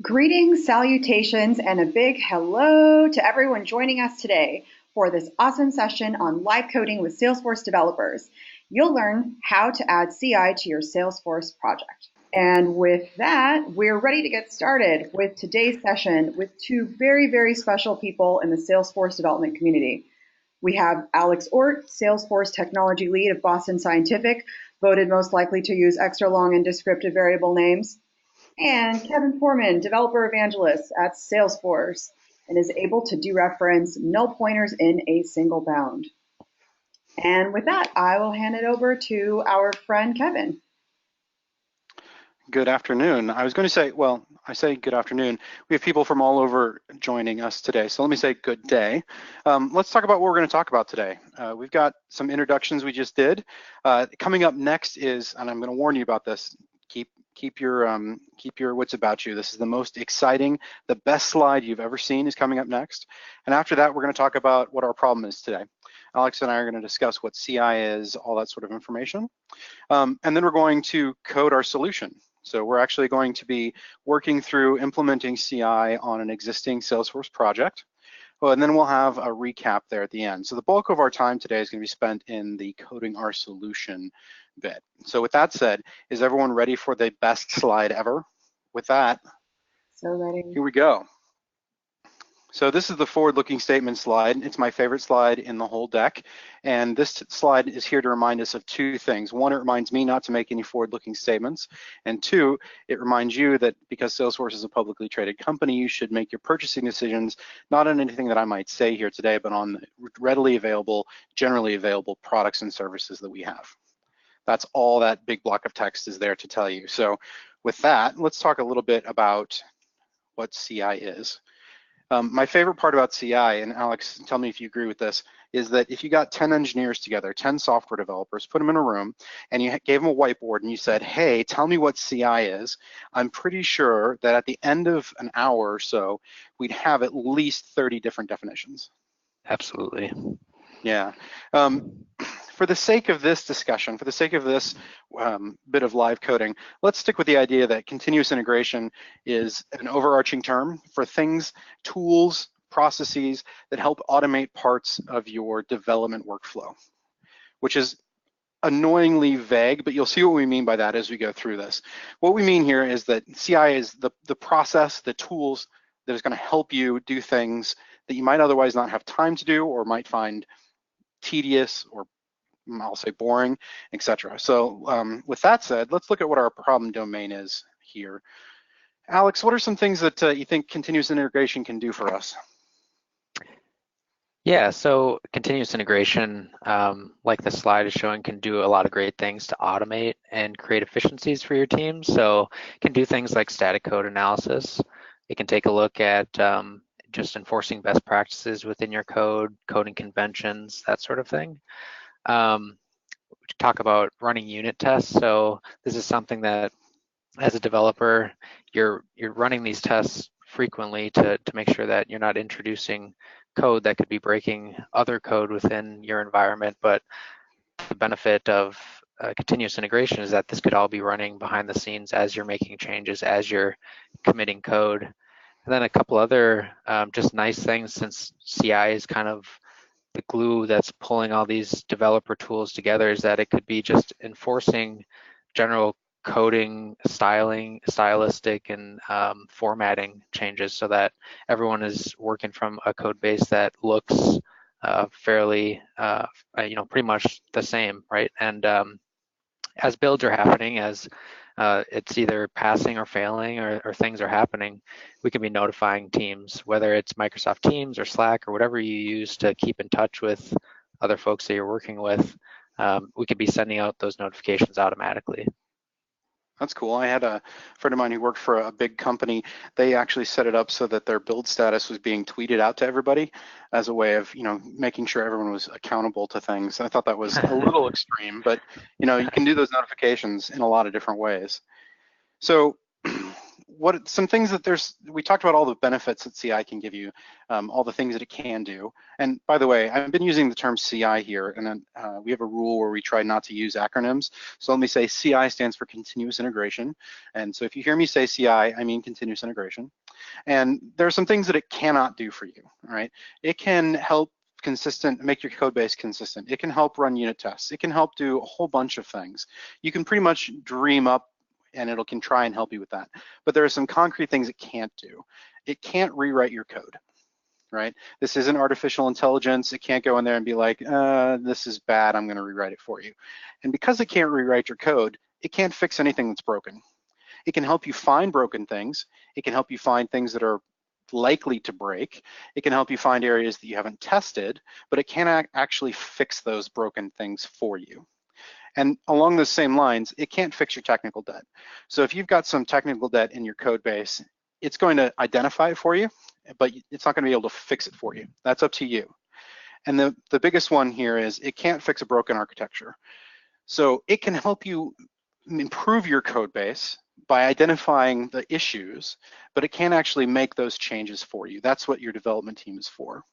Greetings, salutations, and a big hello to everyone joining us today for this awesome session on live coding with Salesforce developers. You'll learn how to add CI to your Salesforce project. And with that, we're ready to get started with today's session with two very, very special people in the Salesforce development community. We have Alix Ohrt, Salesforce Technology Lead of Boston Scientific, voted most likely to use extra long and descriptive variable names, and Kevin Poorman, developer evangelist at Salesforce, and is able to dereference null pointers in a single bound. And with that, I will hand it over to our friend Kevin. Good afternoon. I was going to say, well, I say good afternoon. We have people from all over joining us today, so let me say good day. Let's talk about what we're going to talk about today. We've got some introductions we just did. Coming up next is, and I'm going to warn you about this, keep your wits about you. This is the most exciting, the best slide you've ever seen is coming up next. And after that, we're going to talk about what our problem is today. Alix and I are going to discuss what CI is, all that sort of information. And then we're going to code our solution. So we're actually going to be working through implementing CI on an existing Salesforce project. Well, and then we'll have a recap there at the end. So the bulk of our time today is going to be spent in the coding our solution bit. So with that said, is everyone ready for the best slide ever? With that, so ready. Here we go. So this is the forward-looking statement slide. It's my favorite slide in the whole deck. And this slide is here to remind us of two things. One, it reminds me not to make any forward-looking statements. And two, it reminds you that because Salesforce is a publicly traded company, you should make your purchasing decisions not on anything that I might say here today, but on readily available, generally available products and services that we have. That's all that big block of text is there to tell you. So with that, let's talk a little bit about what CI is. My favorite part about CI, and Alix, tell me if you agree with this, is that if you got 10 engineers together, 10 software developers, put them in a room, and you gave them a whiteboard and you said, hey, tell me what CI is, I'm pretty sure that at the end of an hour or so, we'd have at least 30 different definitions. Absolutely. Yeah. For the sake of this discussion, for the sake of this bit of live coding, let's stick with the idea that continuous integration is an overarching term for things, tools, processes that help automate parts of your development workflow, which is annoyingly vague, but you'll see what we mean by that as we go through this. What we mean here is that CI is the process, the tools that is going to help you do things that you might otherwise not have time to do or might find tedious or I'll say boring, etc. So with that said, let's look at what our problem domain is here. Alix, what are some things that you think continuous integration can do for us? Yeah, so continuous integration, like the slide is showing, can do a lot of great things to automate and create efficiencies for your team. So it can do things like static code analysis. It can take a look at just enforcing best practices within your code, coding conventions, that sort of thing. Talk about running unit tests. So this is something that as a developer, you're running these tests frequently to make sure that you're not introducing code that could be breaking other code within your environment. But the benefit of continuous integration is that this could all be running behind the scenes as you're making changes, as you're committing code. And then a couple other just nice things, since CI is kind of the glue that's pulling all these developer tools together, is that it could be just enforcing general coding, stylistic and formatting changes so that everyone is working from a code base that looks fairly, pretty much the same, right? And as builds are happening, as it's either passing or failing or things are happening, we can be notifying teams, whether it's Microsoft Teams or Slack or whatever you use to keep in touch with other folks that you're working with. We could be sending out those notifications automatically. That's cool. I had a friend of mine who worked for a big company. They actually set it up so that their build status was being tweeted out to everybody as a way of, making sure everyone was accountable to things. I thought that was a little extreme, but, you can do those notifications in a lot of different ways. So some things that we talked about all the benefits that CI can give you, all the things that it can do. And by the way, I've been using the term CI here, and then we have a rule where we try not to use acronyms. So let me say CI stands for continuous integration. And so if you hear me say CI, I mean continuous integration. And there are some things that it cannot do for you, all right? It can help make your code base consistent. It can help run unit tests. It can help do a whole bunch of things. You can pretty much dream up and it can try and help you with that. But there are some concrete things it can't do. It can't rewrite your code, right? This isn't artificial intelligence. It can't go in there and be like, this is bad, I'm gonna rewrite it for you. And because it can't rewrite your code, it can't fix anything that's broken. It can help you find broken things. It can help you find things that are likely to break. It can help you find areas that you haven't tested, but it can't actually fix those broken things for you. And along those same lines, it can't fix your technical debt. So if you've got some technical debt in your code base, it's going to identify it for you, but it's not going to be able to fix it for you. That's up to you. And the biggest one here is it can't fix a broken architecture. So it can help you improve your code base by identifying the issues, but it can't actually make those changes for you. That's what your development team is for.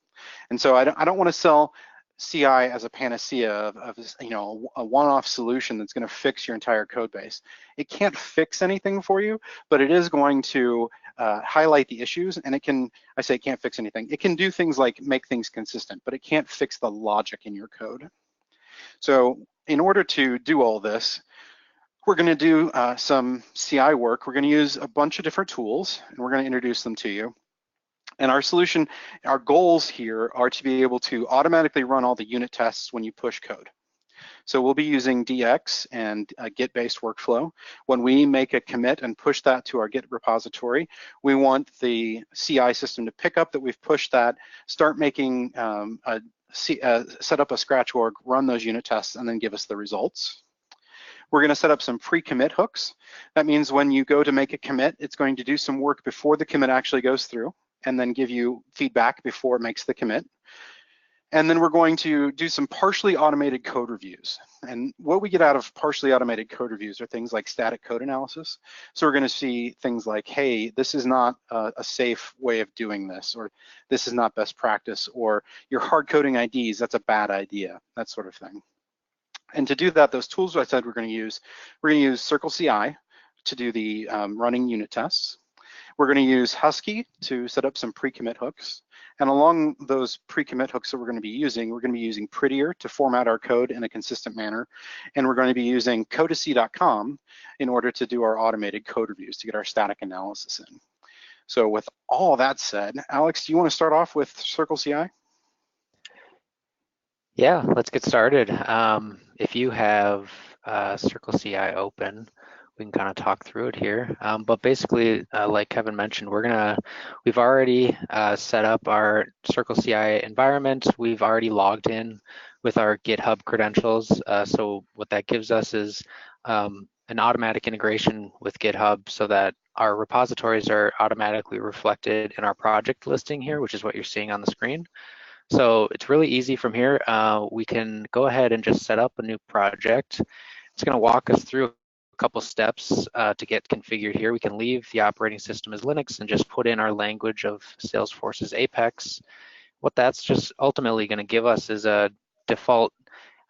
And so I don't want to sell CI as a panacea of a one-off solution that's going to fix your entire code base. It can't fix anything for you, but it is going to highlight the issues, and it can't fix anything. It can do things like make things consistent, but it can't fix the logic in your code. So in order to do all this, we're going to do some CI work. We're going to use a bunch of different tools, and we're going to introduce them to you. And our solution, our goals here are to be able to automatically run all the unit tests when you push code. So we'll be using DX and a Git-based workflow. When we make a commit and push that to our Git repository, we want the CI system to pick up that we've pushed that, start making, set up a scratch org, run those unit tests, and then give us the results. We're going to set up some pre-commit hooks. That means when you go to make a commit, it's going to do some work before the commit actually goes through, and then give you feedback before it makes the commit. And then we're going to do some partially automated code reviews. And what we get out of partially automated code reviews are things like static code analysis. So we're going to see things like, hey, this is not a safe way of doing this, or this is not best practice, or you're hard coding IDs, that's a bad idea, that sort of thing. And to do that, those tools I said we're going to use Circle CI to do the running unit tests. We're going to use Husky to set up some pre-commit hooks. And along those pre-commit hooks that we're going to be using Prettier to format our code in a consistent manner. And we're going to be using Codecov.com in order to do our automated code reviews to get our static analysis in. So with all that said, Alex, do you want to start off with Circle CI? Yeah, let's get started. If you have Circle CI open, we can kind of talk through it here. But basically, like Kevin mentioned, we've already set up our Circle CI environment. We've already logged in with our GitHub credentials. So what that gives us is an automatic integration with GitHub so that our repositories are automatically reflected in our project listing here, which is what you're seeing on the screen. So it's really easy from here. We can go ahead and just set up a new project. It's going to walk us through a couple steps to get configured here. We can leave the operating system as Linux and just put in our language of Salesforce's Apex. What that's just ultimately going to give us is a default,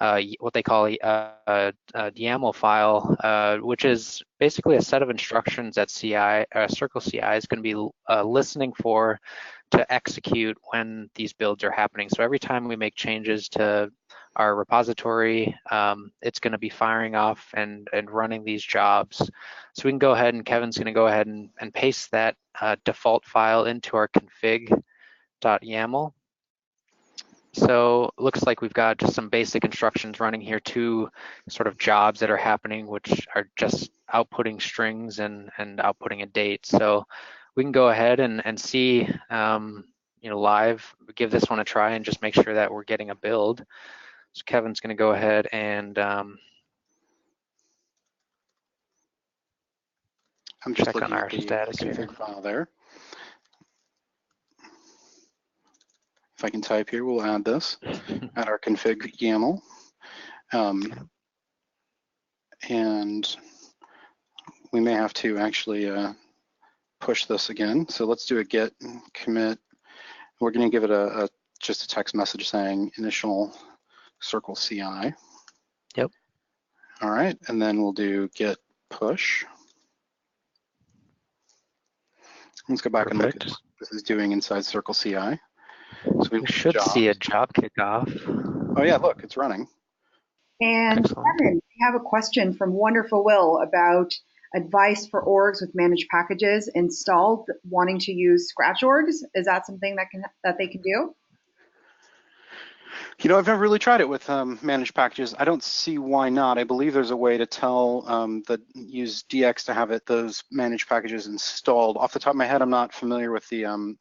what they call a YAML file, which is basically a set of instructions that Circle CI is going to be listening for to execute when these builds are happening. So every time we make changes to our repository, it's going to be firing off and running these jobs. So we can go ahead, and Kevin's going to go ahead and paste that default file into our config.yaml. So it looks like we've got just some basic instructions running here, two sort of jobs that are happening, which are just outputting strings and outputting a date. So we can go ahead and see, live, give this one a try and just make sure that we're getting a build. So Kevin's going to go ahead and I'm just check on our status here. File there. If I can type here, we'll add this, add our config YAML. And we may have to actually push this again. So let's do a git commit. We're going to give it just a text message saying initial circle CI. Yep. All right, and then we'll do git push. Let's go back and look at what this is doing inside circle CI. So we should see a job kickoff. Oh yeah, look, it's running. And Excellent. Kevin, we have a question from Wonderful Will about advice for orgs with managed packages installed wanting to use Scratch orgs. Is that something that they can do? You know, I've never really tried it with managed packages. I don't see why not. I believe there's a way to tell use DX to have those managed packages installed. Off the top of my head, I'm not familiar with the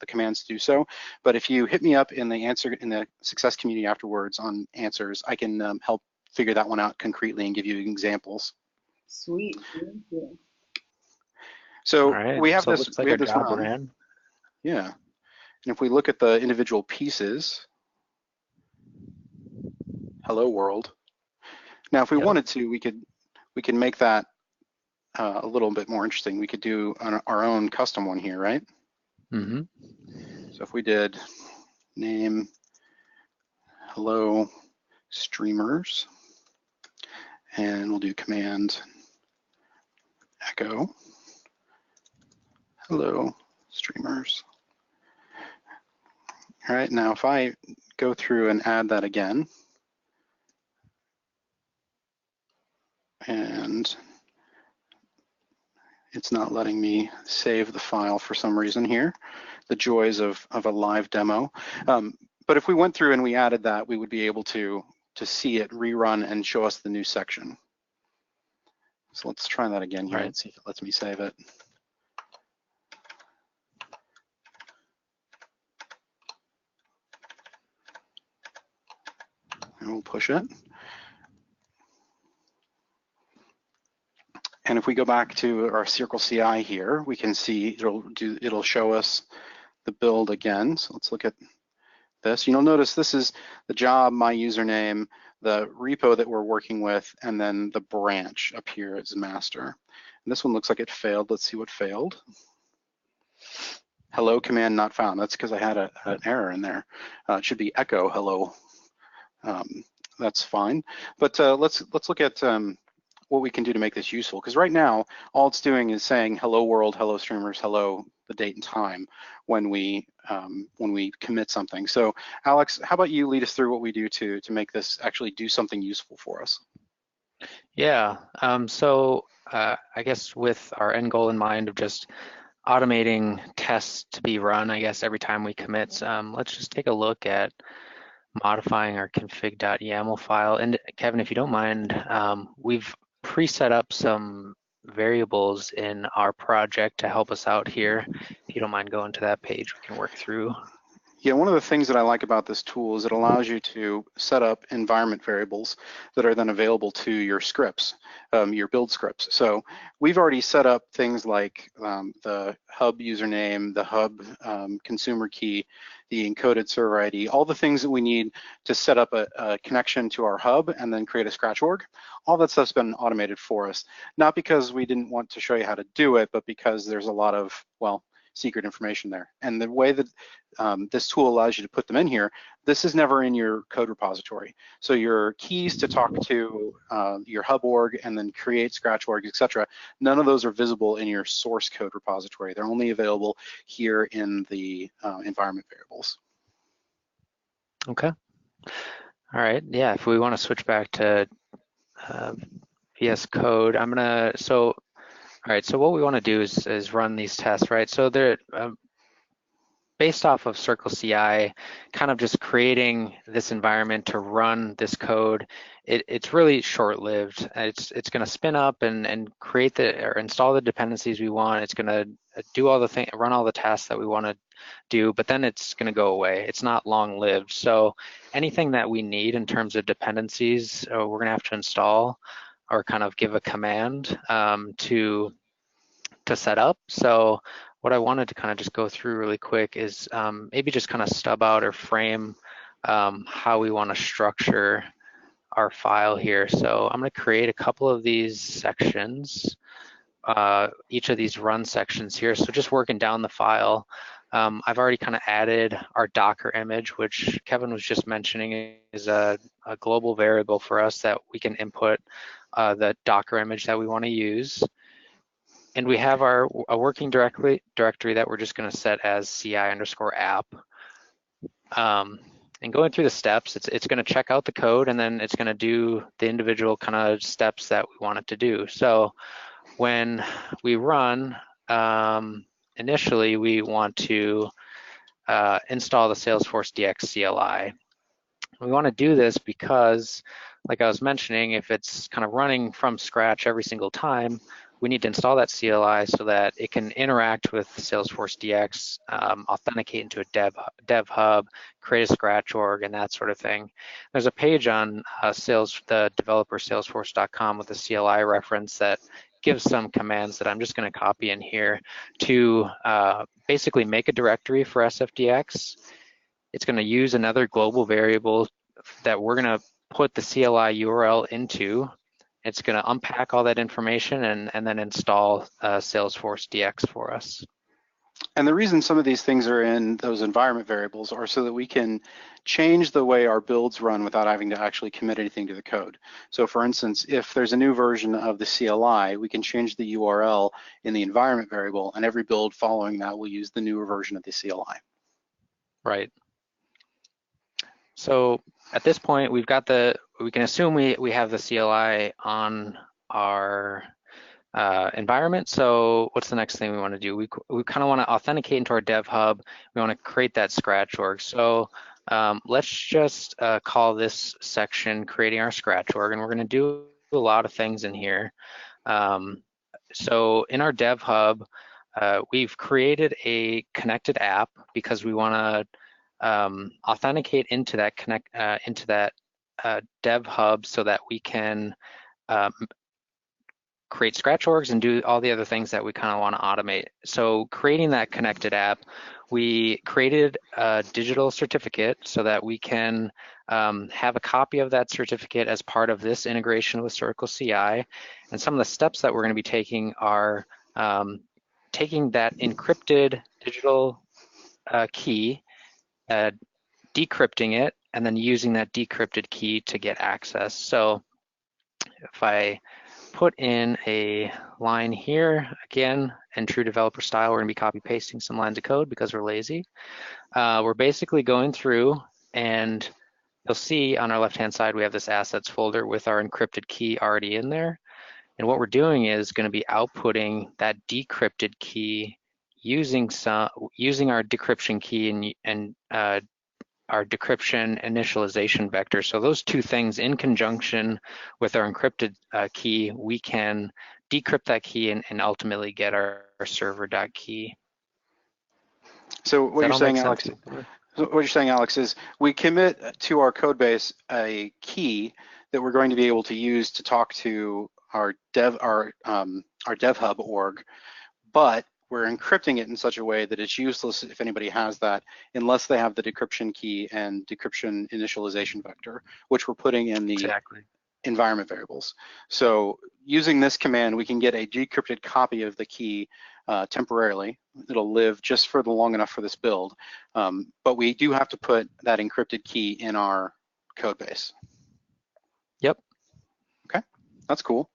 commands to do so. But if you hit me up in the success community afterwards on answers, I can help figure that one out concretely and give you examples. Sweet, thank you. So right. we have so this. It looks like we have our this job run. ran. Yeah, and if we look at the individual pieces. Hello world. Now, if we wanted to, we could make that a little bit more interesting. We could do our own custom one here, right? Mm-hmm. So if we did name hello streamers, and we'll do command echo hello streamers. All right, now if I go through and add that again, and it's not letting me save the file for some reason here, the joys of a live demo. But if we went through and we added that, we would be able to see it rerun and show us the new section. So let's try that again here and see if it lets me save it. And we'll push it. And if we go back to our Circle CI here, we can see it'll show us the build again. So let's look at this. You'll notice this is the job, my username, the repo that we're working with, and then the branch up here as master. And this one looks like it failed. Let's see what failed. Hello command not found. That's because I had an error in there. It should be echo hello. That's fine. But let's look at what we can do to make this useful, because right now all it's doing is saying hello world, hello streamers, hello the date and time when we commit something. So Alex, how about you lead us through what we do to make this actually do something useful for us? Yeah, I guess with our end goal in mind of just automating tests to be run, I guess every time we commit, let's just take a look at modifying our config.yaml file. And Kevin, if you don't mind, we've preset up some variables in our project to help us out here. If you don't mind going to that page, we can work through. Yeah, one of the things that I like about this tool is it allows you to set up environment variables that are then available to your scripts, your build scripts. So we've already set up things like the hub username, the hub consumer key, the encoded server ID, all the things that we need to set up a connection to our hub and then create a Scratch org. All that stuff's been automated for us, not because we didn't want to show you how to do it, but because there's a lot of, well, secret information there. And the way that this tool allows you to put them in here, this is never in your code repository. So your keys to talk to your hub org and then create Scratch org, etc., none of those are visible in your source code repository. They're only available here in the environment variables. Okay. All right. Yeah, if we want to switch back to VS Code, all right, so what we want to do is run these tests, right? So they're based off of Circle CI, kind of just creating this environment to run this code. It's really short-lived. It's going to spin up and create or install the dependencies we want. It's going to do all the things, run all the tasks that we want to do, but then it's going to go away. It's not long-lived. So anything that we need in terms of dependencies, we're going to have to install or kind of give a command to set up. So what I wanted to kind of just go through really quick is maybe just kind of stub out or frame how we want to structure our file here. So I'm going to create a couple of these sections. each of these run sections here. So just working down the file, I've already kind of added our Docker image, which Kevin was just mentioning is a global variable for us that we can input the Docker image that we want to use. And we have a working directory that we're just going to set as CI_app. And going through the steps, it's going to check out the code, and then it's going to do the individual kind of steps that we want it to do. So when we run, initially we want to install the Salesforce DX CLI. We want to do this because, like I was mentioning, if it's kind of running from scratch every single time, we need to install that CLI so that it can interact with Salesforce DX, authenticate into a dev hub, create a scratch org, and that sort of thing. There's a page on the developer salesforce.com with a CLI reference that gives some commands that I'm just going to copy in here to basically make a directory for SFDX. It's going to use another global variable that we're going to put the CLI URL into. It's going to unpack all that information and then install Salesforce DX for us. And the reason some of these things are in those environment variables are so that we can change the way our builds run without having to actually commit anything to the code. So for instance, if there's a new version of the CLI, we can change the URL in the environment variable, and every build following that will use the newer version of the CLI. Right. So at this point, we can assume we have the CLI on our environment. So what's the next thing we want to do? We kind of want to authenticate into our dev hub. We want to create that scratch org. So let's just call this section creating our scratch org, and we're going to do a lot of things in here. So in our dev hub, we've created a connected app because we want to authenticate into that dev hub so that we can create scratch orgs and do all the other things that we kind of want to automate. So creating that connected app, we created a digital certificate so that we can have a copy of that certificate as part of this integration with Circle CI. And some of the steps that we're going to be taking are taking that encrypted digital key, decrypting it, and then using that decrypted key to get access. So if I put in a line here, again, in true developer style, we're going to be copy pasting some lines of code because we're lazy. We're basically going through, and you'll see on our left-hand side, we have this assets folder with our encrypted key already in there. And what we're doing is going to be outputting that decrypted key using our decryption key and our decryption initialization vector. So those two things in conjunction with our encrypted key, we can decrypt that key and ultimately get our server.key. So what you're saying, Alex, is we commit to our code base a key that we're going to be able to use to talk to our dev hub org, but we're encrypting it in such a way that it's useless if anybody has that, unless they have the decryption key and decryption initialization vector, which we're putting in the environment variables. So using this command, we can get a decrypted copy of the key temporarily. It'll live just for the long enough for this build, but we do have to put that encrypted key in our code base. Yep. Okay, that's cool.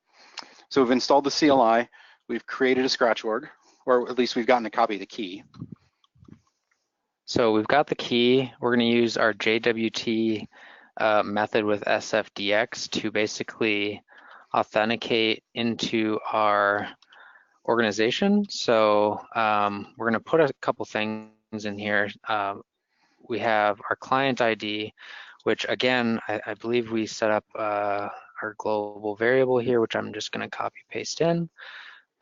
So we've installed the CLI, we've created a scratch org, or at least we've gotten a copy of the key. So we've got the key. We're going to use our JWT method with SFDX to basically authenticate into our organization. So we're going to put a couple things in here. We have our client ID, which again, I believe we set up our global variable here, which I'm just going to copy paste in.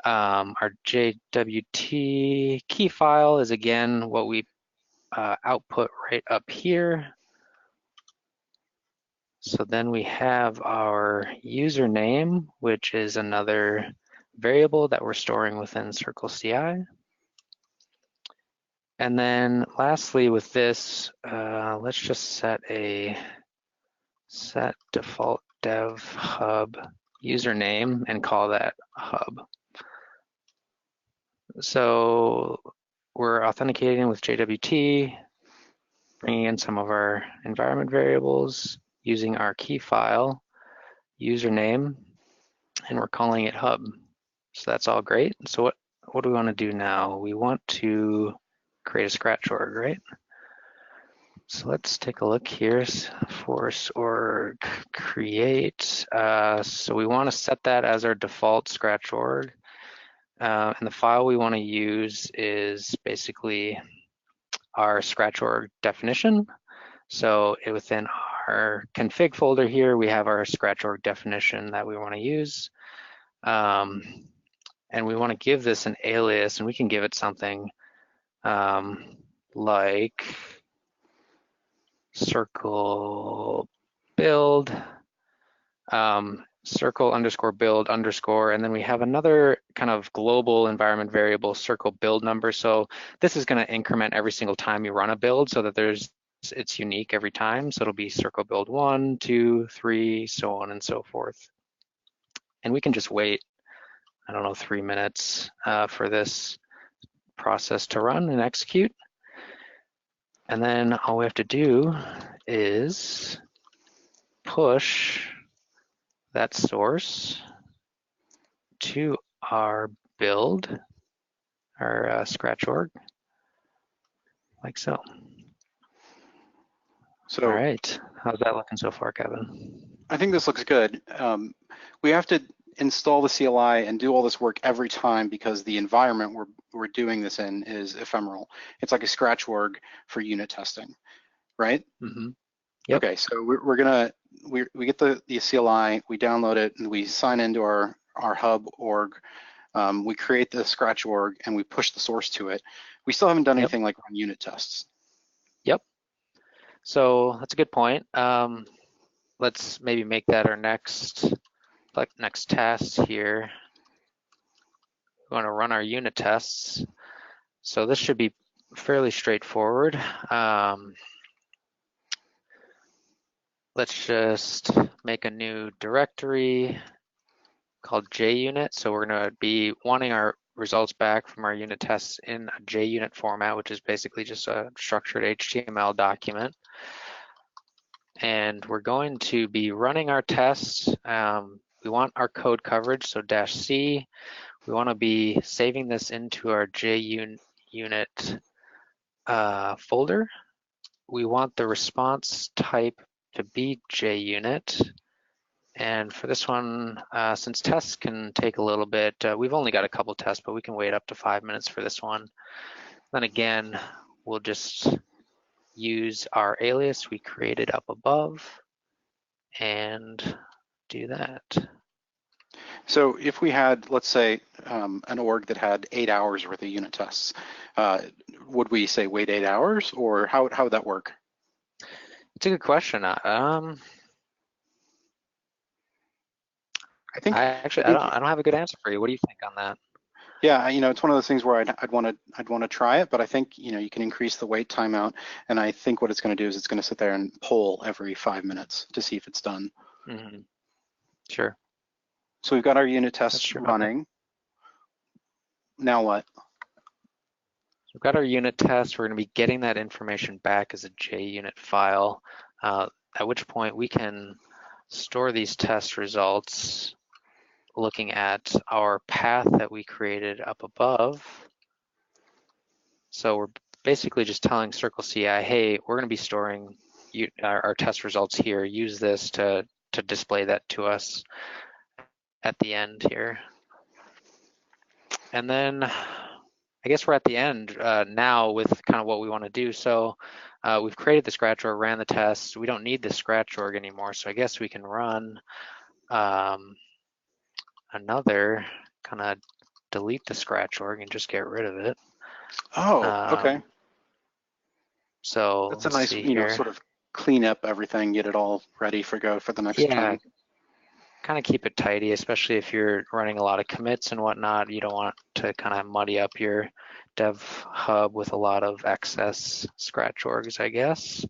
Our JWT key file is again what we output right up here. So then we have our username, which is another variable that we're storing within Circle CI. And then lastly with this, let's just set default dev hub username and call that hub. So we're authenticating with JWT, bringing in some of our environment variables, using our key file, username, and we're calling it hub. So that's all great. So what do we want to do now? We want to create a scratch org, right? So let's take a look here. Force org create. So we want to set that as our default scratch org. And the file we want to use is basically our scratch org definition. So within our config folder here, we have our scratch org definition that we want to use. And we want to give this an alias, and we can give it something like circle build, circle underscore build underscore, and then we have another kind of global environment variable, circle build number. So this is going to increment every single time you run a build so that it's unique every time. So it'll be circle build 1, 2, 3, so on and so forth. And we can just wait, I don't know, 3 minutes for this process to run and execute. And then all we have to do is push that source to our build, our scratch org, like so. So, all right, how's that looking so far, Kevin? I think this looks good. We have to install the CLI and do all this work every time because the environment we're doing this in is ephemeral. It's like a scratch org for unit testing, right? Mm-hmm. Yep. Okay, so we get the CLI, we download it, and we sign into our hub org. We create the scratch org and we push the source to it. We still haven't done anything like run unit tests. Yep. So that's a good point. Let's maybe make that our next task here. We want to run our unit tests. So this should be fairly straightforward. Let's just make a new directory called JUnit. So we're going to be wanting our results back from our unit tests in a JUnit format, which is basically just a structured HTML document. And we're going to be running our tests. We want our code coverage, so -C. We want to be saving this into our JUnit folder. We want the response type to be JUnit. And for this one, since tests can take a little bit, we've only got a couple tests, but we can wait up to 5 minutes for this one. Then again, we'll just use our alias we created up above and do that. So if we had, let's say, an org that had 8 hours worth of unit tests, would we say wait 8 hours, or how would that work? It's a good question. I don't have a good answer for you. What do you think on that? Yeah, it's one of those things where I'd want to try it, but I think you can increase the wait timeout, and I think what it's going to do is it's going to sit there and poll every 5 minutes to see if it's done. Mm-hmm. Sure. So we've got our unit tests running. Now what? We've got our unit test. We're going to be getting that information back as a JUnit file, at which point we can store these test results looking at our path that we created up above. So we're basically just telling Circle CI, hey, we're going to be storing our test results here. Use this to display that to us at the end here. And then I guess we're at the end now with kind of what we want to do. So we've created the scratch org, ran the test. We don't need the scratch org anymore. So I guess we can run another kind of delete the scratch org and just get rid of it. Oh, okay. So that's a nice, sort of clean up everything, get it all ready for go for the next time. Kind of keep it tidy, especially if you're running a lot of commits and whatnot. You don't want to kind of muddy up your dev hub with a lot of excess scratch orgs, I guess.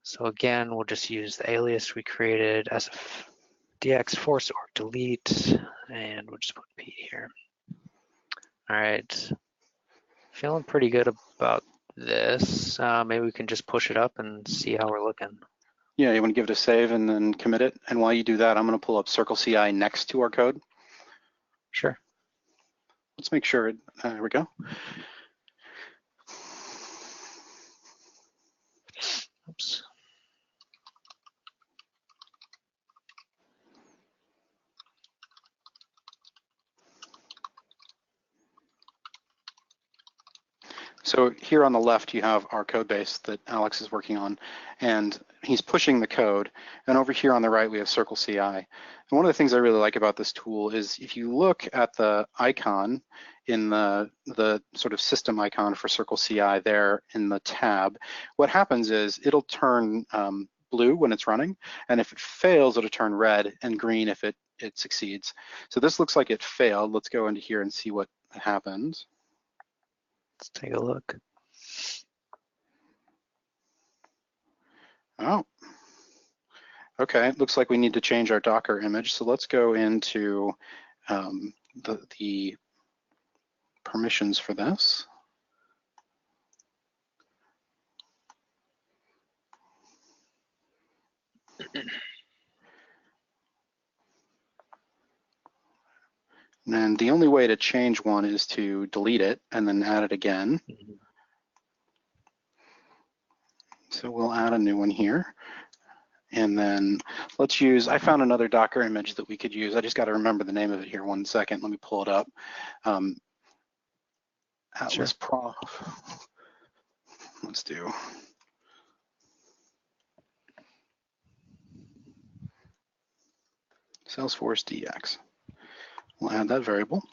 So again, we'll just use the alias we created as a dx force org delete, and we'll just put P here. All right. Feeling pretty good about this. Maybe we can just push it up and see how we're looking. Yeah, you want to give it a save and then commit it. And while you do that, I'm going to pull up Circle CI next to our code. Sure. Let's make sure. There we go. Oops. So here on the left, you have our code base that Alix is working on, and he's pushing the code. And over here on the right, we have Circle CI. And one of the things I really like about this tool is if you look at the icon in the sort of system icon for Circle CI there in the tab, what happens is it'll turn blue when it's running, and if it fails, it'll turn red and green if it succeeds. So this looks like it failed. Let's go into here and see what happened. Let's take a look. Oh, okay. It looks like we need to change our Docker image. So let's go into the permissions for this. And the only way to change one is to delete it and then add it again. So we'll add a new one here. And then let's use, I found another Docker image that we could use. I just got to remember the name of it here 1 second. Let me pull it up. Atlas Prof. Let's do. Salesforce DX. We'll add that variable.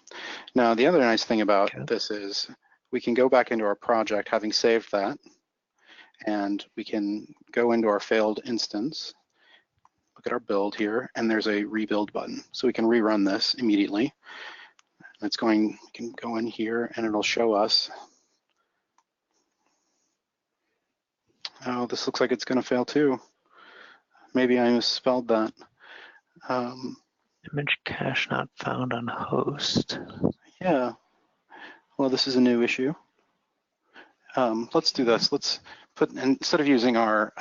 Now, the other nice thing about this is we can go back into our project having saved that, and we can go into our failed instance, look at our build here, and there's a rebuild button. So we can rerun this immediately. It's going, we can go in here and it'll show us. Oh, this looks like it's going to fail too. Maybe I misspelled that. Image cache not found on host. Yeah. Well, this is a new issue. Let's do this. Let's put, instead of using our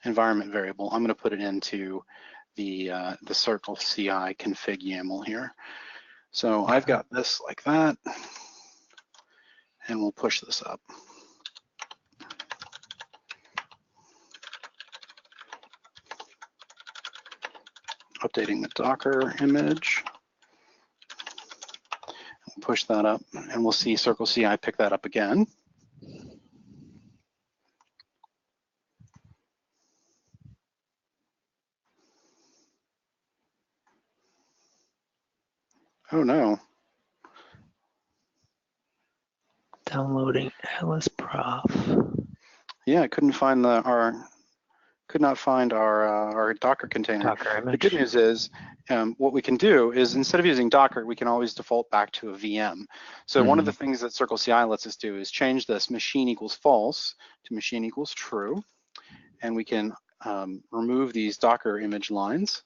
environment variable, I'm going to put it into the Circle CI config YAML here. So I've got this like that, and we'll push this up. Updating the Docker image. We'll push that up, and we'll see Circle CI pick that up again. Oh no. Downloading Atlas Prof. Yeah, I couldn't find our Docker container. Docker image. The good news is what we can do is instead of using Docker, we can always default back to a VM. So one of the things that Circle CI lets us do is change this machine equals false to machine equals true. And we can remove these Docker image lines,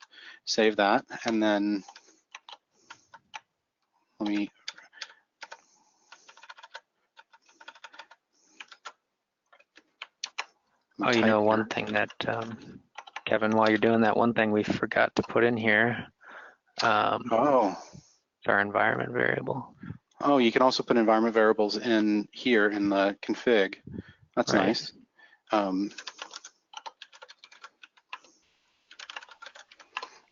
save that, and then let me Oh, you know, one thing that, Kevin, while you're doing that, one thing we forgot to put in here is our environment variable. Oh, you can also put environment variables in here in the config. That's nice. I'm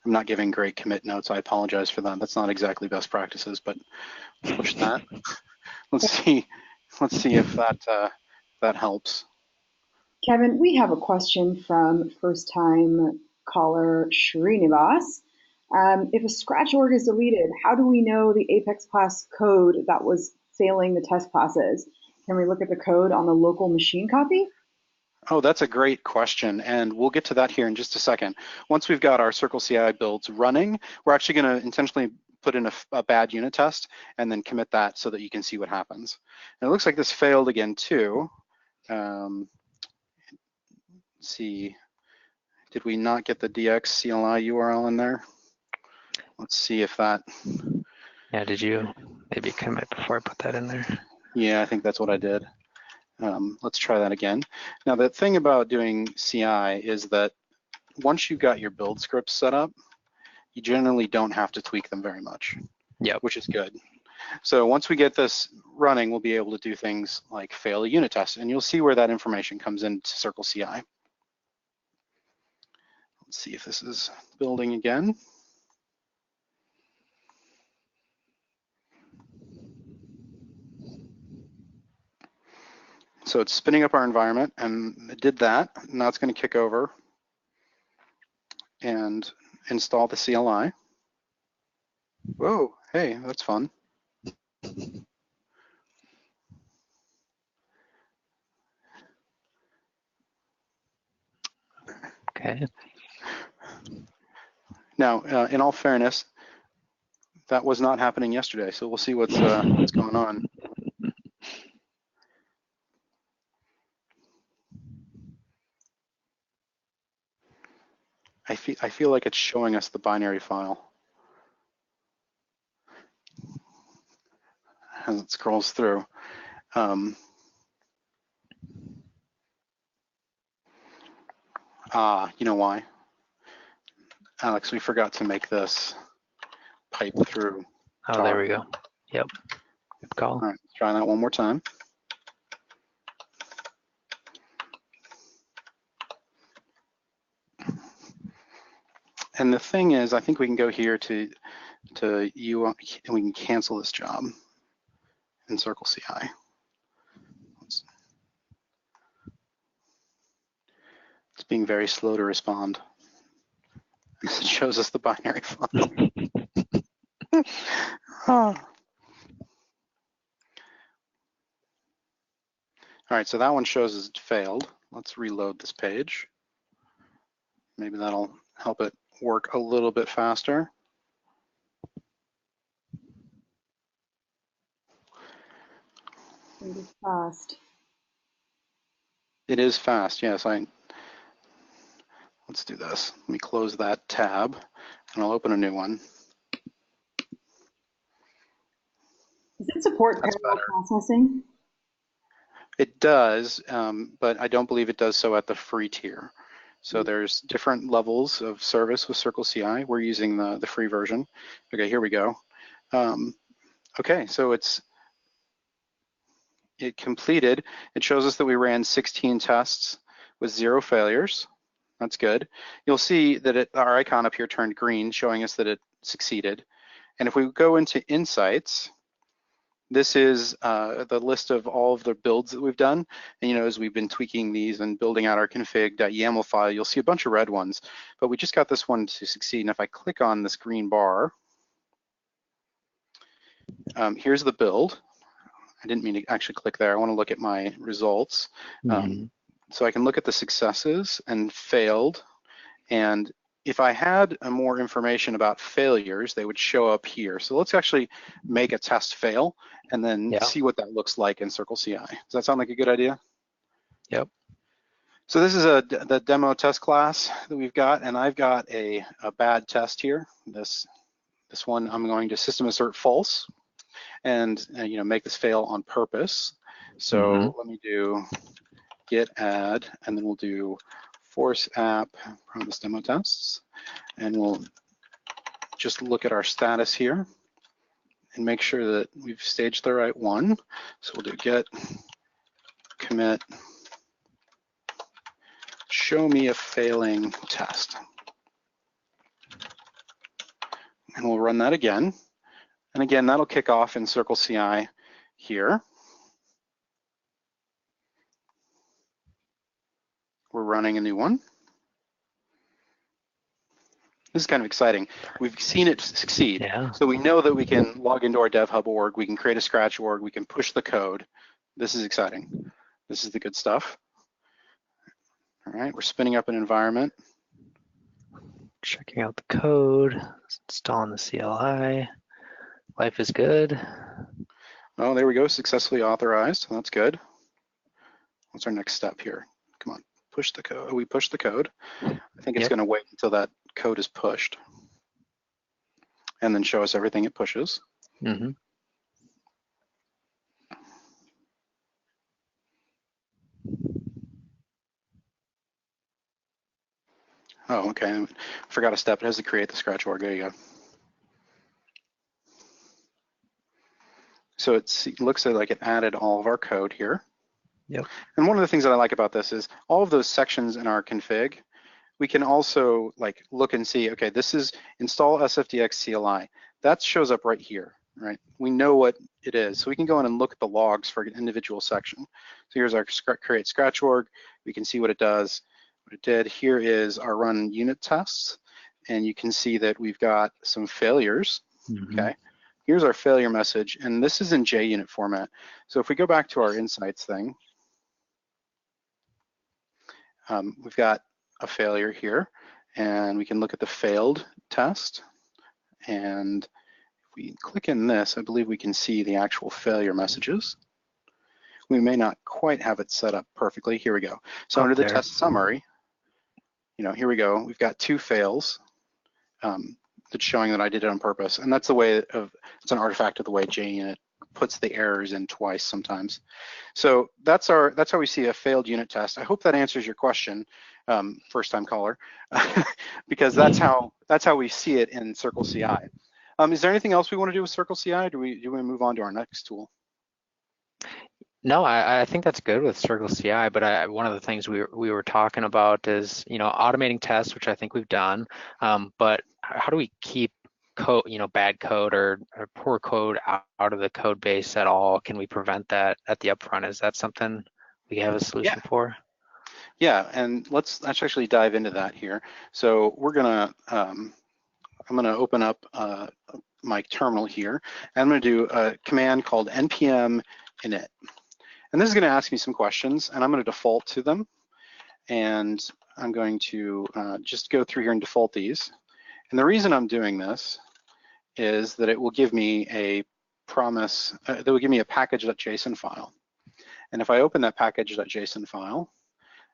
not giving great commit notes. I apologize for that. That's not exactly best practices, but push that. Let's see if that helps. Kevin, we have a question from first-time caller Srinivas. If a scratch org is deleted, how do we know the Apex class code that was failing the test classes? Can we look at the code on the local machine copy? Oh, that's a great question, and we'll get to that here in just a second. Once we've got our Circle CI builds running, we're actually going to intentionally put in a bad unit test and then commit that so that you can see what happens. And it looks like this failed again too. Let's see, did we not get the DX CLI URL in there? Let's see if that, Yeah, did you maybe commit before I put that in there? Yeah, I think that's what I did. Let's try that again. Now, the thing about doing CI is that once you've got your build scripts set up, you generally don't have to tweak them very much, Yep. which is good. So once we get this running, we'll be able to do things like fail a unit test, and you'll see where that information comes into Circle CI. Let's see if this is building again. So it's spinning up our environment, and it did that. Now it's going to kick over and install the CLI. Whoa, hey, that's fun. Okay. Now, in all fairness, that was not happening yesterday, so we'll see what's going on. I feel like it's showing us the binary file as it scrolls through. You know why? Alex, we forgot to make this pipe through. Oh, there we go. Yep. Good call. All right, let's try that one more time. And the thing is, I think we can go here to you, and we can cancel this job in Circle CI. It's being very slow to respond. It shows us the binary file. All right, so that one shows us it failed. Let's reload this page. Maybe that'll help it work a little bit faster. It is fast. It is fast, yes. Let's do this. Let me close that tab, and I'll open a new one. Does it support parallel processing? It does, but I don't believe it does so at the free tier. So there's different levels of service with Circle CI. We're using the free version. Okay, here we go. Okay, so it completed. It shows us that we ran 16 tests with 0 failures. That's good. You'll see that our icon up here turned green, showing us that it succeeded. And if we go into Insights, this is the list of all of the builds that we've done. And as we've been tweaking these and building out our config.yaml file, you'll see a bunch of red ones, but we just got this one to succeed. And if I click on this green bar, here's the build. I didn't mean to actually click there. I want to look at my results. So I can look at the successes and failed. And if I had more information about failures, they would show up here. So let's actually make a test fail and then see what that looks like in Circle CI. Does that sound like a good idea? Yep. So this is the demo test class that we've got, and I've got a bad test here. This one I'm going to system assert false and make this fail on purpose. So let me do git add, and then we'll do force app promise demo tests, and we'll just look at our status here and make sure that we've staged the right one. So we'll do git commit show me a failing test, and we'll run that again. And again, that'll kick off in Circle CI here. We're running a new one. This is kind of exciting. We've seen it succeed. Yeah. So we know that we can log into our DevHub org, we can create a scratch org, we can push the code. This is exciting. This is the good stuff. All right, we're spinning up an environment. Checking out the code, installing the CLI. Life is good. Oh, there we go, successfully authorized. That's good. What's our next step here? Come on, push the code. We pushed the code. I think it's going to wait until that code is pushed and then show us everything it pushes. Mm-hmm. Oh, okay. I forgot a step. It has to create the scratch org. There you go. So it looks like it added all of our code here. Yep. And one of the things that I like about this is all of those sections in our config, we can also like look and see, okay, this is install SFDX CLI. That shows up right here, right? We know what it is. So we can go in and look at the logs for an individual section. So here's our create scratch org. We can see what it does, what it did. Here is our run unit tests. And you can see that we've got some failures, okay? Here's our failure message, and this is in JUnit format. So if we go back to our insights thing, we've got a failure here, and we can look at the failed test. And if we click in this, I believe we can see the actual failure messages. We may not quite have it set up perfectly. Here we go. So under the test summary, here we go. We've got 2 fails. That's showing that I did it on purpose, and that's the way it's an artifact of the way JUnit puts the errors in twice sometimes. So that's how we see a failed unit test. I hope that answers your question, first time caller, because that's how we see it in Circle CI. Is there anything else we want to do with Circle CI? Do we move on to our next tool? No, I think that's good with Circle CI, but one of the things we were talking about is, automating tests, which I think we've done, but how do we keep code, bad code or poor code out of the code base at all? Can we prevent that at the upfront? Is that something we have a solution for? Yeah, and let's actually dive into that here. So we're gonna, I'm gonna open up my terminal here, and I'm gonna do a command called npm init. And this is going to ask me some questions, and I'm going to default to them. And I'm going to just go through here and default these. And the reason I'm doing this is that it will give me a promise, that will give me a package.json file. And if I open that package.json file,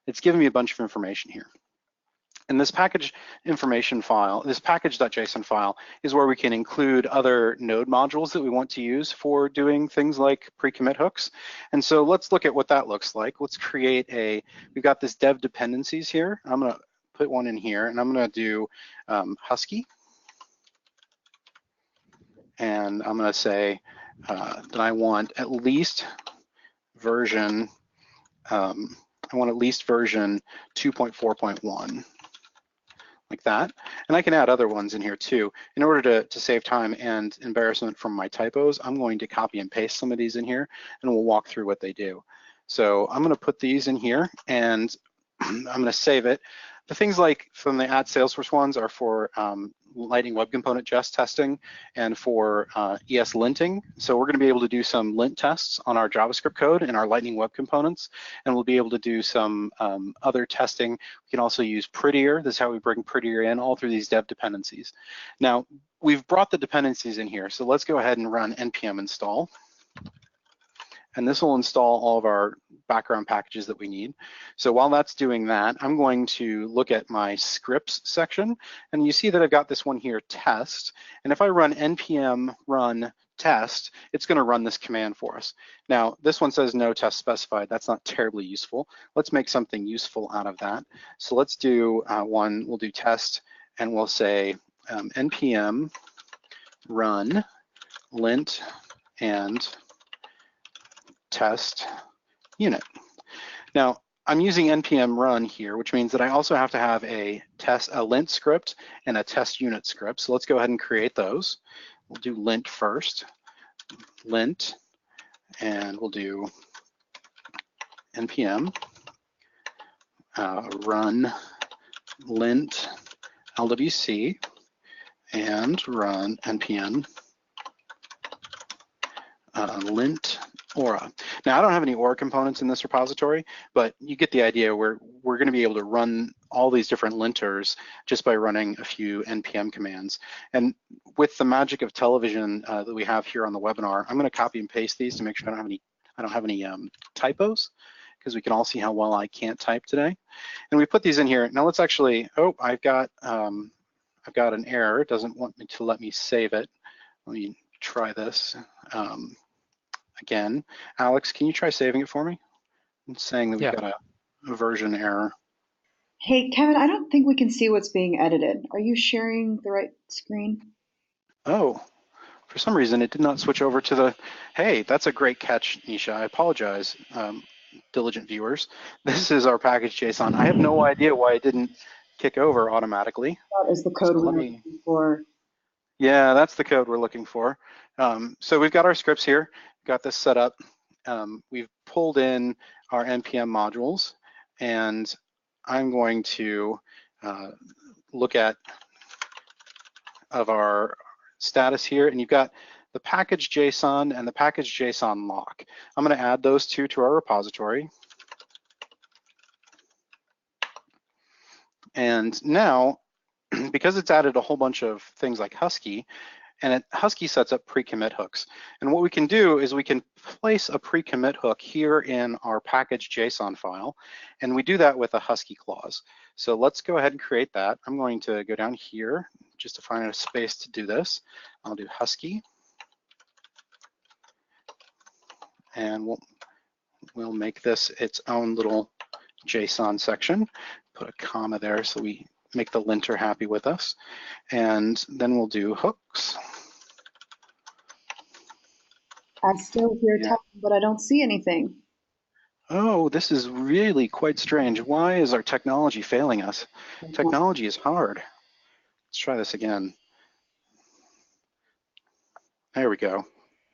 it's giving me a bunch of information here. And this package information file, this package.json file, is where we can include other node modules that we want to use for doing things like pre-commit hooks. And so let's look at what that looks like. Let's create we've got this dev dependencies here. I'm gonna put one in here, and I'm gonna do Husky. And I'm gonna say that I want at least version, I want at least version 2.4.1. like that. And I can add other ones in here too. In order to save time and embarrassment from my typos, I'm going to copy and paste some of these in here, and we'll walk through what they do. So I'm going to put these in here, and I'm going to save it. The things like from the add Salesforce ones are for Lightning Web Component Jest testing and for ES linting. So we're going to be able to do some lint tests on our JavaScript code and our Lightning Web Components, and we'll be able to do some other testing. We can also use Prettier. This is how we bring Prettier in all through these dev dependencies. Now, we've brought the dependencies in here, so let's go ahead and run npm install. And this will install all of our background packages that we need. So while that's doing that, I'm going to look at my scripts section, and you see that I've got this one here, test. And if I run npm run test, it's going to run this command for us. Now, this one says no test specified. That's not terribly useful. Let's make something useful out of that. So let's do we'll do test, and we'll say npm run lint and test unit. Now, I'm using npm run here, which means that I also have to have a lint script and a test unit script. So let's go ahead and create those. We'll do lint first, lint, and we'll do npm run lint lwc and run npm lint Ohrt. Now, I don't have any Ohrt components in this repository, but you get the idea. We're going to be able to run all these different linters just by running a few npm commands. And with the magic of television that we have here on the webinar, I'm going to copy and paste these to make sure I don't have any typos, because we can all see how well I can't type today. And we put these in here. Now let's actually. Oh, I've got an error. It doesn't want me to let me save it. Let me try this again. Alex, can you try saving it for me? It's saying that we've Yeah. got a version error. Hey, Kevin, I don't think we can see what's being edited. Are you sharing the right screen? Oh, for some reason it did not switch over to the, hey, that's a great catch, Nisha. I apologize, diligent viewers. This is our package JSON. I have no idea why it didn't kick over automatically. That is the code So we're let me, looking for. yeah, that's the code we're looking for. So we've got our scripts here, got this set up. We've pulled in our NPM modules, and I'm going to look at our status here, and you've got the package JSON and the package JSON lock. I'm going to add those two to our repository. And now, because it's added a whole bunch of things like Husky, and Husky sets up pre-commit hooks. And what we can do is we can place a pre-commit hook here in our package JSON file, and we do that with a Husky clause. So let's go ahead and create that. I'm going to go down here just to find a space to do this. I'll do Husky, and we'll make this its own little JSON section. Put a comma there so we make the linter happy with us. And then we'll do hooks. I'm still here Yeah. typing, but I don't see anything. Oh, this is really quite strange. Why is our technology failing us? Technology is hard. Let's try this again. There we go.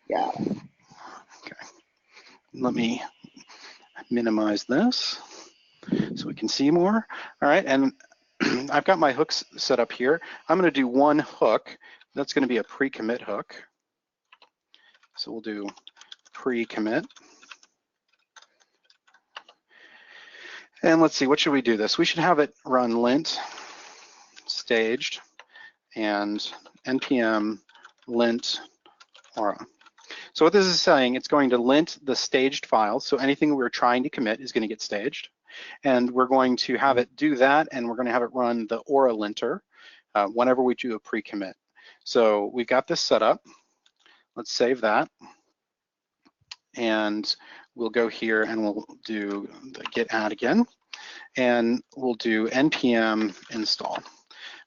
Yeah. Okay. Let me minimize this so we can see more. All right, and I've got my hooks set up here. I'm going to do one hook. That's going to be a pre-commit hook. So we'll do pre-commit. And let's see, what should we do this? We should have it run lint staged and npm lint aura. So what this is saying, it's going to lint the staged files. So anything we're trying to commit is going to get staged. And we're going to have it do that, and we're going to have it run the aura linter whenever we do a pre-commit. So we've got this set up. Let's save that. And we'll go here and we'll do the git add again. And we'll do npm install.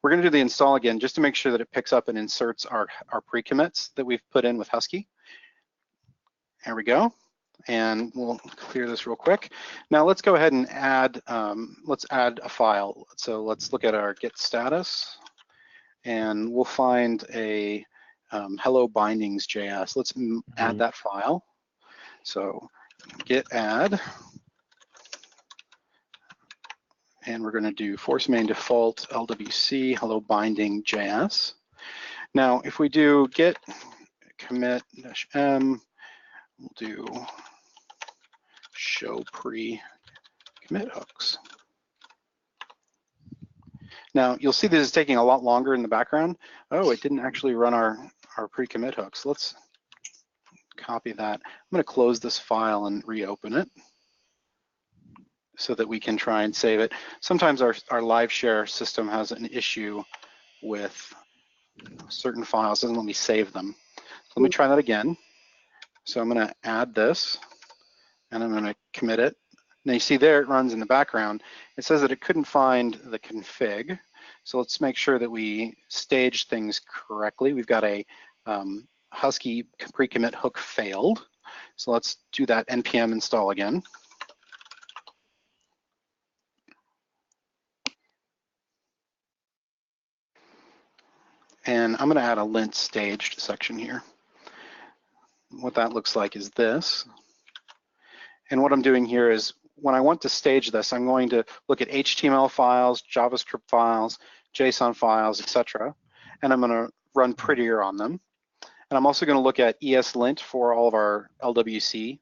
We're going to do the install again just to make sure that it picks up and inserts our pre-commits that we've put in with Husky. There we go. And we'll clear this real quick. Now let's go ahead and add, let's add a file. So let's look at our git status, and we'll find a hello bindings.js. Let's add that file. So git add, and we're going to do force main default LWC hello binding.js. Now, if we do git commit -m, we'll do show pre-commit hooks. Now, you'll see this is taking a lot longer in the background. Oh, it didn't actually run our pre-commit hooks. Let's copy that. I'm going to close this file and reopen it so that we can try and save it. Sometimes our live share system has an issue with certain files. It doesn't let me save them. Let me try that again. So I'm going to add this, and I'm going to commit it. Now you see there it runs in the background. It says that it couldn't find the config. So let's make sure that we stage things correctly. We've got a Husky pre-commit hook failed. So let's do that npm install again. And I'm going to add a lint staged section here. What that looks like is this. And what I'm doing here is when I want to stage this, I'm going to look at HTML files, JavaScript files, JSON files, etc. And I'm going to run prettier on them. And I'm also going to look at ESLint for all of our LWC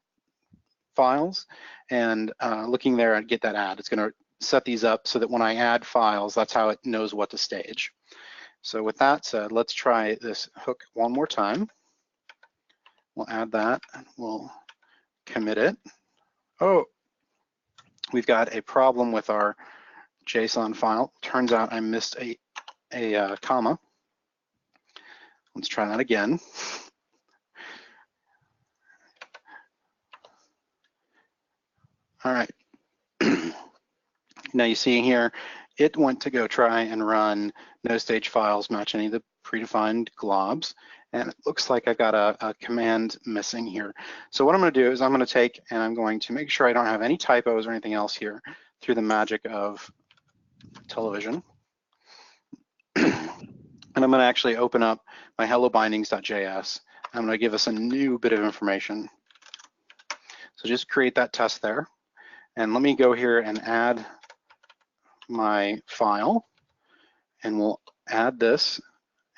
files. And looking there at get that add, it's going to set these up so that when I add files, that's how it knows what to stage. So with that said, let's try this hook one more time. We'll add that, and we'll commit it. Oh, we've got a problem with our JSON file. Turns out I missed a comma. Let's try that again. All right. Now you see here, it went to go try and run no stage files match any of the predefined globs, and it looks like I got a command missing here. So what I'm going to do is I'm going to take and I'm going to make sure I don't have any typos or anything else here through the magic of television. And I'm going to actually open up my hellobindings.js. I'm going to give us a new bit of information. So just create that test there. And let me go here and add my file. And we'll add this.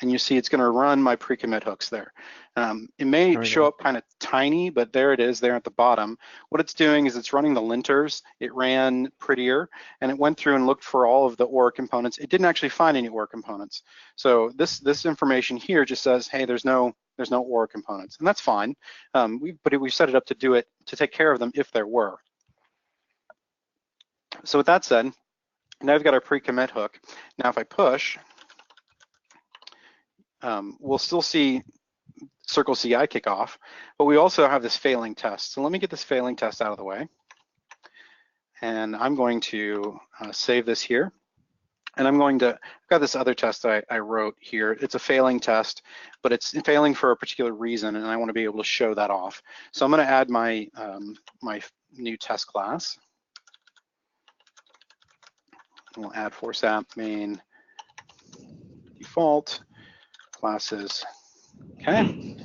And you see it's going to run my pre-commit hooks there. It may show up kind of tiny, but there it is there at the bottom. What it's doing is it's running the linters. It ran prettier, and it went through and looked for all of the OR components. It didn't actually find any OR components. So this information here just says, hey, there's no OR components, and that's fine. But we've set it up to take care of them if there were. So with that said, now we've got our pre-commit hook. Now if I push, we'll still see Circle CI kick off, but we also have this failing test. So let me get this failing test out of the way. And I'm going to save this here. And I've got this other test I wrote here. It's a failing test, but it's failing for a particular reason, and I want to be able to show that off. So I'm going to add my, my new test class. We'll add force app main default classes. Okay.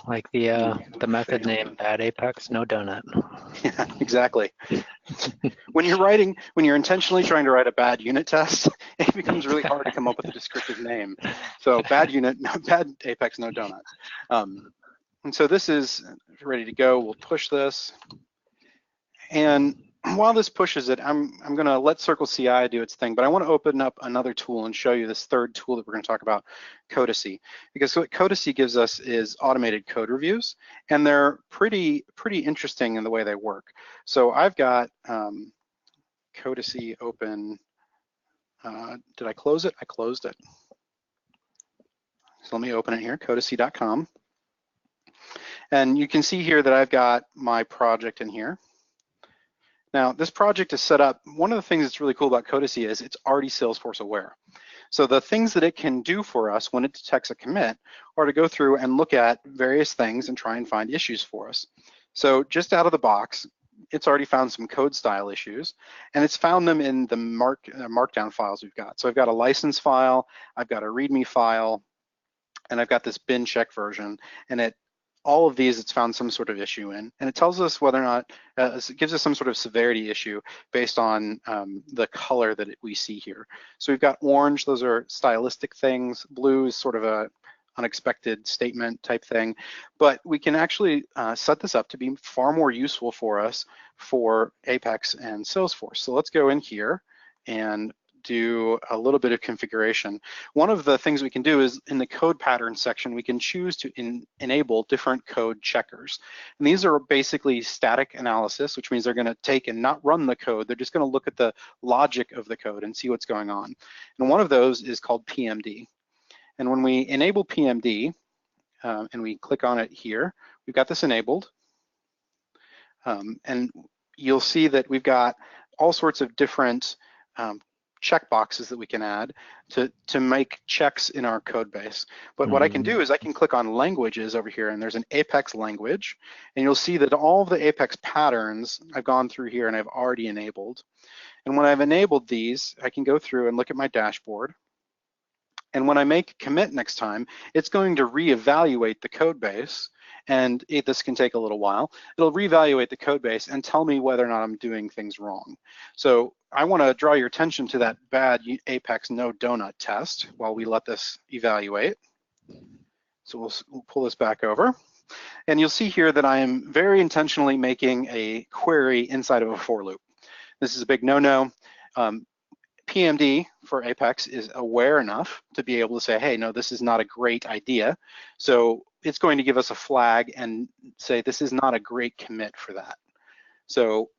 Like the method name bad apex no donut. Yeah, exactly. When you're intentionally trying to write a bad unit test, it becomes really hard to come up with a descriptive name. So bad apex no donut. And so this is ready to go. We'll push this. And while this pushes it, I'm going to let Circle CI do its thing, but I want to open up another tool and show you this third tool that we're going to talk about, Codecov. Because what Codecov gives us is automated code reviews, and they're pretty interesting in the way they work. So I've got Codecov open. Did I close it? I closed it. So let me open it here, codecov.com. And you can see here that I've got my project in here. Now, this project is set up. One of the things that's really cool about Codecov is it's already Salesforce aware. So the things that it can do for us when it detects a commit are to go through and look at various things and try and find issues for us. So just out of the box, it's already found some code style issues, and it's found them in the markdown files we've got. So I've got a license file, I've got a README file, and I've got this bin check version, and all of these it's found some sort of issue in, and it tells us whether or not, it gives us some sort of severity issue based on the color that we see here. So we've got orange, those are stylistic things, blue is sort of a unexpected statement type thing, but we can actually set this up to be far more useful for us for Apex and Salesforce. So let's go in here and do a little bit of configuration. One of the things we can do is in the code pattern section, we can choose to enable different code checkers. And these are basically static analysis, which means they're going to take and not run the code. They're just going to look at the logic of the code and see what's going on. And one of those is called PMD. And when we enable PMD and we click on it here, we've got this enabled. And you'll see that we've got all sorts of different checkboxes that we can add to make checks in our code base. But what I can do is I can click on languages over here, and there's an Apex language, and you'll see that all of the Apex patterns I've gone through here and I've already enabled. And when I've enabled these, I can go through and look at my dashboard. And when I make a commit next time, it's going to reevaluate the code base, and this can take a little while. It'll reevaluate the code base and tell me whether or not I'm doing things wrong. So I want to draw your attention to that bad Apex no donut test while we let this evaluate. So we'll pull this back over. And you'll see here that I am very intentionally making a query inside of a for loop. This is a big no-no. PMD for Apex is aware enough to be able to say, hey, no, this is not a great idea. So it's going to give us a flag and say this is not a great commit for that. So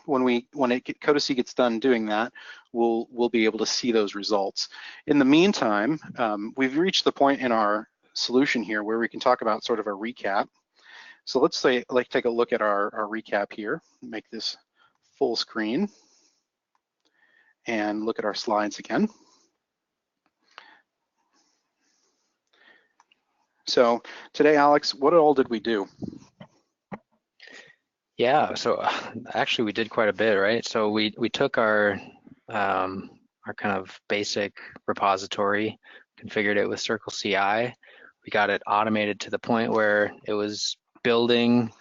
when Codecov gets done doing that, we'll be able to see those results. In the meantime, we've reached the point in our solution here where we can talk about sort of a recap. So let's take a look at our recap here. Make this full screen and look at our slides again. So today, Alex, what all did we do? Yeah, so actually we did quite a bit, right? So we took our kind of basic repository, configured it with Circle CI. We got it automated to the point where it was building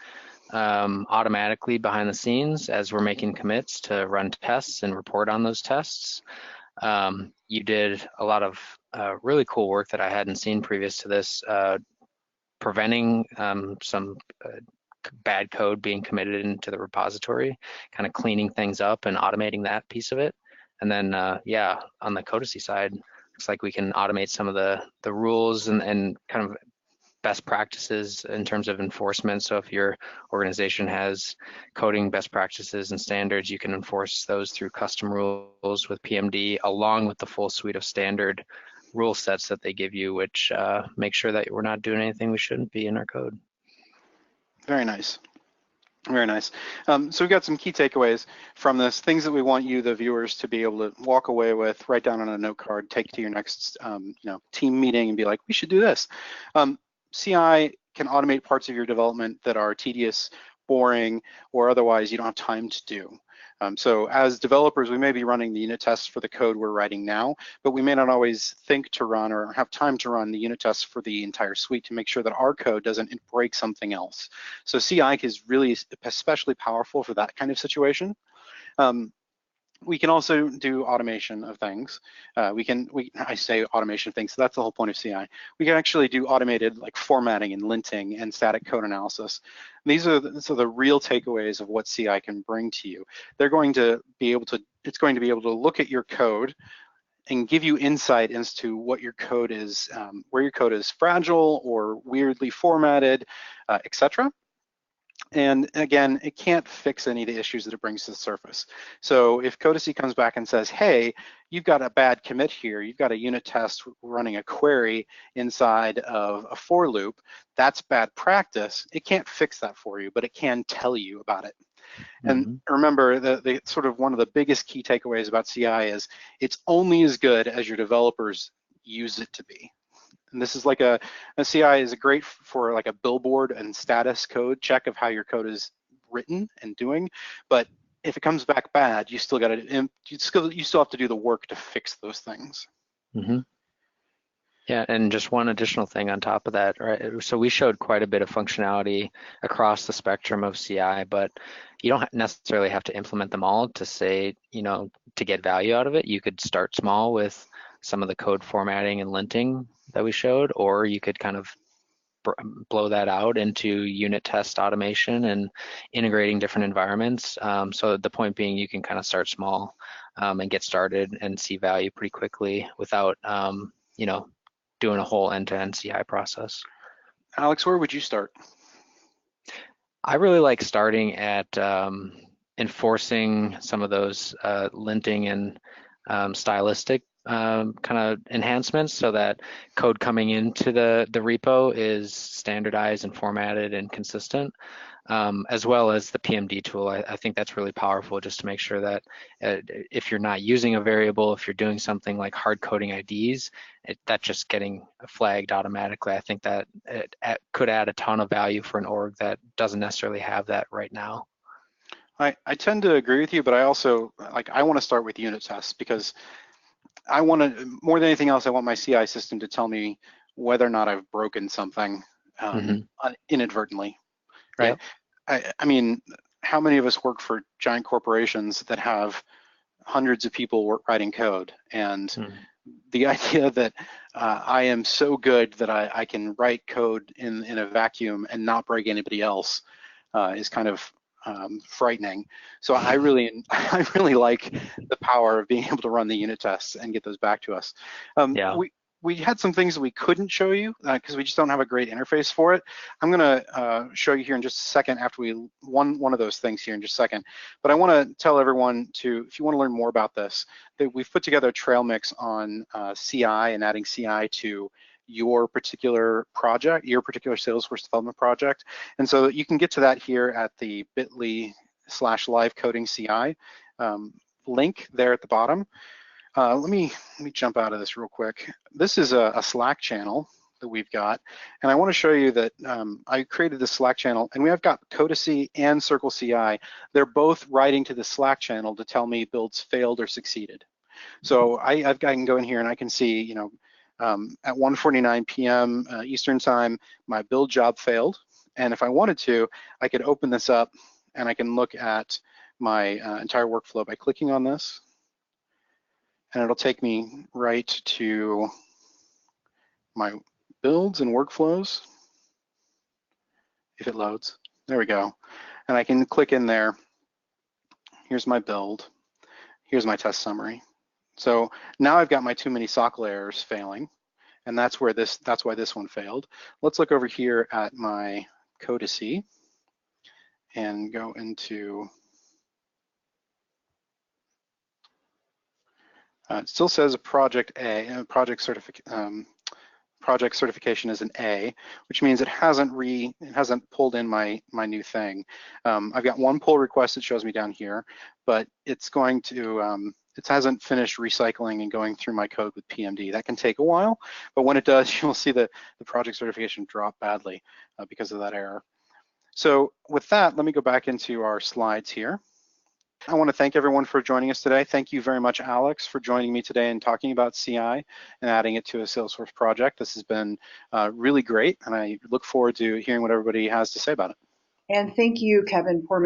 automatically behind the scenes as we're making commits to run tests and report on those tests. You did a lot of really cool work that I hadn't seen previous to this, preventing some bad code being committed into the repository, kind of cleaning things up and automating that piece of it. And then, yeah, on the Codecov side, looks like we can automate some of the rules and kind of best practices in terms of enforcement. So if your organization has coding best practices and standards, you can enforce those through custom rules with PMD, along with the full suite of standard rule sets that they give you, which make sure that we're not doing anything we shouldn't be in our code. Very nice. Very nice. So we've got some key takeaways from this, things that we want you, the viewers, to be able to walk away with, write down on a note card, take to your next team meeting and be like, we should do this. CI can automate parts of your development that are tedious, boring, or otherwise you don't have time to do. So as developers, we may be running the unit tests for the code we're writing now, but we may not always think to run or have time to run the unit tests for the entire suite to make sure that our code doesn't break something else. So CI is really especially powerful for that kind of situation. We can also do automation of things. I say automation of things, so that's the whole point of CI. We can actually do automated like formatting and linting and static code analysis. And these are the real takeaways of what CI can bring to you. They're going to be able to, it's going to be able to look at your code and give you insight as to what your code is, where your code is fragile or weirdly formatted, etc. And again, it can't fix any of the issues that it brings to the surface. So if Codecov comes back and says, hey, you've got a bad commit here, you've got a unit test running a query inside of a for loop, that's bad practice. It can't fix that for you, but it can tell you about it. And remember, the sort of one of the biggest key takeaways about CI is it's only as good as your developers use it to be. And this is like a CI is great for like a billboard and status code check of how your code is written and doing. But if it comes back bad, you still got to, you still have to do the work to fix those things. Yeah, and just one additional thing on top of that, right? So we showed quite a bit of functionality across the spectrum of CI, but you don't necessarily have to implement them all to say, to get value out of it. You could start small with some of the code formatting and linting that we showed, or you could kind of blow that out into unit test automation and integrating different environments. So the point being, you can kind of start small and get started and see value pretty quickly without, doing a whole end-to-end CI process. Alex, where would you start? I really like starting at enforcing some of those linting and stylistic kind of enhancements so that code coming into the repo is standardized and formatted and consistent, as well as the PMD tool. I think that's really powerful just to make sure that if you're not using a variable, if you're doing something like hard coding IDs, that's just getting flagged automatically. I think that it could add a ton of value for an org that doesn't necessarily have that right now. I tend to agree with you, but I also I want to start with unit tests because I want to, more than anything else, I want my CI system to tell me whether or not I've broken something inadvertently. Right? I mean, how many of us work for giant corporations that have hundreds of people writing code? And the idea that I am so good that I can write code in a vacuum and not break anybody else is kind of frightening. So I really like the power of being able to run the unit tests and get those back to us. We had some things that we couldn't show you because we just don't have a great interface for it. I'm gonna show you here in just a second after we one of those things here in just a second. But I want to tell everyone to, if you want to learn more about this, that we've put together a trail mix on CI and adding CI to your particular project, your particular Salesforce development project. And so you can get to that here at the bit.ly/livecodingci link there at the bottom. Let me jump out of this real quick. This is a Slack channel that we've got, and I want to show you that I created this Slack channel, and we have got Codec and Circle CI. They're both writing to the Slack channel to tell me builds failed or succeeded. So I can go in here and I can see, you know, at 1:49 p.m. Eastern time, my build job failed. And if I wanted to, I could open this up and I can look at my entire workflow by clicking on this. And it'll take me right to my builds and workflows, if it loads. There we go. And I can click in there. Here's my build. Here's my test summary. So now I've got my too many SOC layers failing, and that's why this one failed. Let's look over here at my Codec and go into, it still says project A, project certification is an A, which means it hasn't pulled in my new thing. I've got one pull request that shows me down here, but it's going to, it hasn't finished recycling and going through my code with PMD. That can take a while, but when it does, you'll see the project certification drop badly because of that error. So with that, let me go back into our slides here. I want to thank everyone for joining us today. Thank you very much, Alix, for joining me today and talking about CI and adding it to a Salesforce project. This has been really great, and I look forward to hearing what everybody has to say about it. And thank you, Kevin Poorman.